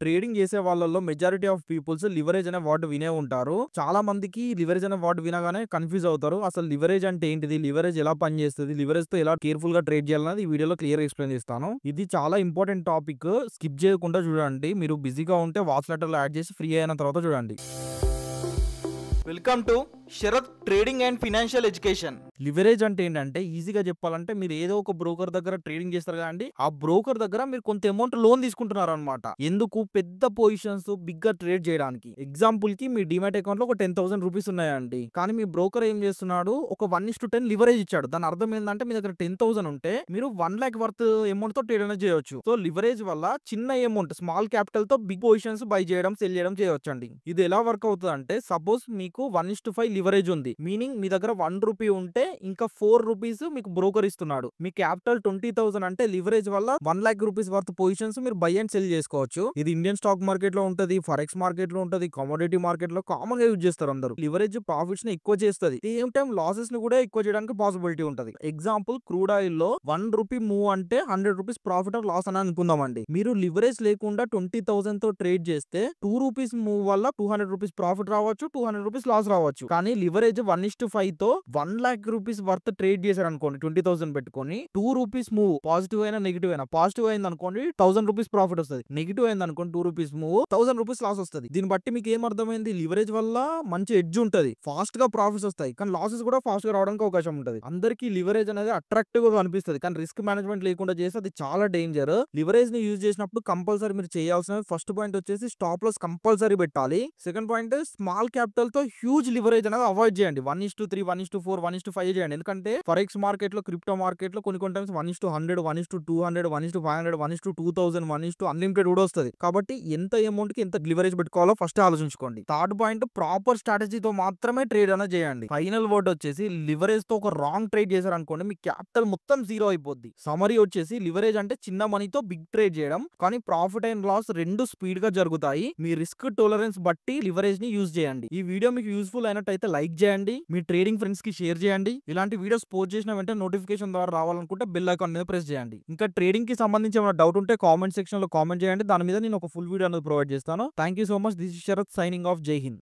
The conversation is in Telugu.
ట్రేడింగ్ చేసే వాళ్ళలో మెజారిటీ ఆఫ్ పీపుల్స్ లివరేజ్ అనే వర్డ్ వినే ఉంటారు. చాలా మందికి లివరేజ్ అనే వర్డ్ వినగానే కన్ఫ్యూజ్ అవుతారు. అసలు లివరేజ్ అంటే ఏంటిది? లివరేజ్ ఎలా పనిచేస్తది? లివరేజ్ తో ఎలా కేర్‌ఫుల్ గా ట్రేడ్ చేయాలన్నది ఈ వీడియోలో క్లియర్‌గా ఎక్స్‌ప్లెయిన్ చేస్తాను. ఇది చాలా ఇంపార్టెంట్ టాపిక్. స్కిప్ చేయకుండా చూడండి. మీరు బిజీగా ఉంటే వాచ్ లెటర్‌లో యాడ్ చేసి ఫ్రీ అయిన తర్వాత చూడండి. Welcome to Sharath trading and financial education. Leverage అంటే ఏంటంటే ఈజీగా చెప్పాలంటే మీరు ఏదో ఒక బ్రోకర్ దగ్గర ట్రేడింగ్ చేస్తారు కదండీ. ఆ బ్రోకర్ దగ్గర మీరు కొంత అమౌంట్ లోన్ తీసుకుంటున్నారన్నమాట. ఎందుకు? పెద్ద పొజిషన్స్ బిగ్‌గా ట్రేడ్ చేయడానికి. ఎగ్జాంపుల్ కి మీ డీమాట్ అకౌంట్ లో ఒక 10,000 రూపీస్ ఉన్నాయండి. కానీ మీ బ్రోకర్ ఏం చేస్తున్నాడు? ఒక 1:10 లివరేజ్ ఇచ్చాడు. దాని అర్థం ఏందంటే మీ దగ్గర 10,000 ఉంటే మీరు 1,00,000 వర్త్ అమౌంట్ తో ట్రేడ్ అనేది చేయొచ్చు. సో లివరేజ్ వల్ల చిన్న అమౌంట్ స్మాల్ క్యాపిటల్ తో బిగ్ పొజిషన్స్ బై చేయడం, సెల్ చేయడం చేయొచ్చండి. ఇది ఎలా వర్క్ అవుతదంటే సపోజ్ మీకు 1:5 లివరేజ్ ఉంది. మీనింగ్ మీ దగ్గర 1 రూపీ ఉంటే ఇంకా 4 రూపీస్ మీకు బ్రోకర్ ఇస్తున్నాడు. మీ క్యాపిటల్ 20,000 అంటే లివరేజ్ వల్ల 1,00,000 రూపీస్ వర్త్ పొజిషన్స్ మీరు బై అండ్ సెల్ చేసుకోవచ్చు. ఇది ఇండియన్ స్టాక్ మార్కెట్ లో ఉంటది, ఫారెక్స్ మార్కెట్ లో ఉంటది, కమోడిటీ మార్కెట్ లో కామన్ గా యూజ్ చేస్తారు అందరూ. లివరేజ్ ప్రాఫిట్స్ ని ఎక్కువ చేస్తది. సేమ్ టైం లాసెస్ ని కూడా ఎక్కువ చేయడానికి పాసిబిలిటీ ఉంటది. ఎగ్జాంపుల్ క్రూడ్ ఆయిల్ లో 1 రూపీ మూవ్ అంటే 100 రూపీస్ ప్రాఫిట్ ఆర్ లాస్ అని అనుకుందామండి. మీరు లివరేజ్ లేకుండా 20,000 తో ట్రేడ్ చేస్తే 2 రూపీస్ మూవ్ వల్ల 200 రూపీస్ ప్రాఫిట్ రావచ్చు, 200 రూపీస్ లాస్ రావచ్చు. కానీ లివరేజ్ 1:5 తో 1,00,000 రూపీస్ వర్త్ ట్రేడ్ చేశారు అనుకోండి, 20,000 పెట్టుకొని 2 రూపీస్ మూవ్ పాజిటివ్ అయినా నెగిటివ్ అయినా, పాజిటివ్ అయింది అనుకోండి 1,000 రూపీస్ ప్రాఫిట్ వస్తుంది, నెగిటివ్ అయింది అనుకోండి 2 రూపీస్ మూవ్ 1,000 రూపీస్ లాస్ వస్తుంది. దీన్ని బట్టి మీకు ఏం అర్థమైంది? లివరేజ్ వల్ల మంచి ఎడ్జ్ ఉంటది, ఫాస్ట్ గా ప్రాఫిట్స్ వస్తాయి, కానీ లాసెస్ కూడా ఫాస్ట్ గా రావడానికి అవకాశం ఉంటది. అందరికీ లివరేజ్ అనేది అట్రాక్టివ్ గా అనిపిస్తుంది, కానీ రిస్క్ మేనేజ్మెంట్ లేకుండా చేస్తే అది చాలా డేంజర్. లివరేజ్ ని యూజ్ చేసినప్పుడు కంపల్సరీ మీరు చేయాల్సిన ఫస్ట్ పాయింట్ వచ్చేసి స్టాప్ లాస్ కంపల్సరీ పెట్టాలి. సెకండ్ పాయింట్ స్మాల్ క్యాపిటల్ తో హ్యూజ్ లివరేజ్ అనేది అవాయిడ్ చేయండి. 1:3, 1:4, 1:5 చేయండి. ఎందుకంటే ఫారెక్స్ మార్కెట్ లో, క్రిప్టో మార్కెట్ లో కొన్ని టైమ్స్ 1:100, 1:200, 1:500, 1:2000, 1:, అన్లిమిటెడ్ కూడా వస్తుంది. కాబట్టి ఎంత అమౌంట్ కి ఎంత లివరేజ్ పెట్టుకోవాలో ఫస్ట్ ఆలోచించుకోండి. థర్డ్ పాయింట్ ప్రాపర్ స్ట్రాటజీతో మాత్రమే ట్రేడ్ అనేది చేయండి. ఫైనల్ వర్డ్ వచ్చేసి లివరేజ్ తో ఒక రాంగ్ ట్రేడ్ చేశారు అనుకోండి, మీ క్యాపిటల్ మొత్తం జీరో అయిపోద్ది. సమరీ వచ్చేసి లివరేజ్ అంటే చిన్న మనీతో బిగ్ ట్రేడ్ చేయడం, కానీ ప్రాఫిట్ అండ్ లాస్ రెండు స్పీడ్ గా జరుగుతాయి. మీ రిస్క్ టాలరెన్స్ బట్టి లివరేజ్ ని యూజ్ చేయండి. ఈ వీడియో మీకు యూస్ఫుల్ అయినట్టయితే లైక్ చేయండి, మీ ట్రేడింగ్ ఫ్రెండ్స్ కి షేర్ చేయండి. ఇలాంటి వీడియోస్ పోస్ట్ చేసిన వెంటనే నోటిఫికేషన్ ద్వారా రావాలనుకుంటే బెల్ ఐకాన్ మీద ప్రెస్ చేయండి. ఇంకా ట్రేడింగ్ కి సంబంధించి ఏమైనా డౌట్ ఉంటే కామెంట్ సెక్షన్ లో కామెంట్ చేయండి. దాని మీద నేను ఒక ఫుల్ వీడియో అనేది ప్రొవైడ్ చేస్తాను. Thank you so much. This is Sharath signing off. జై హింద్.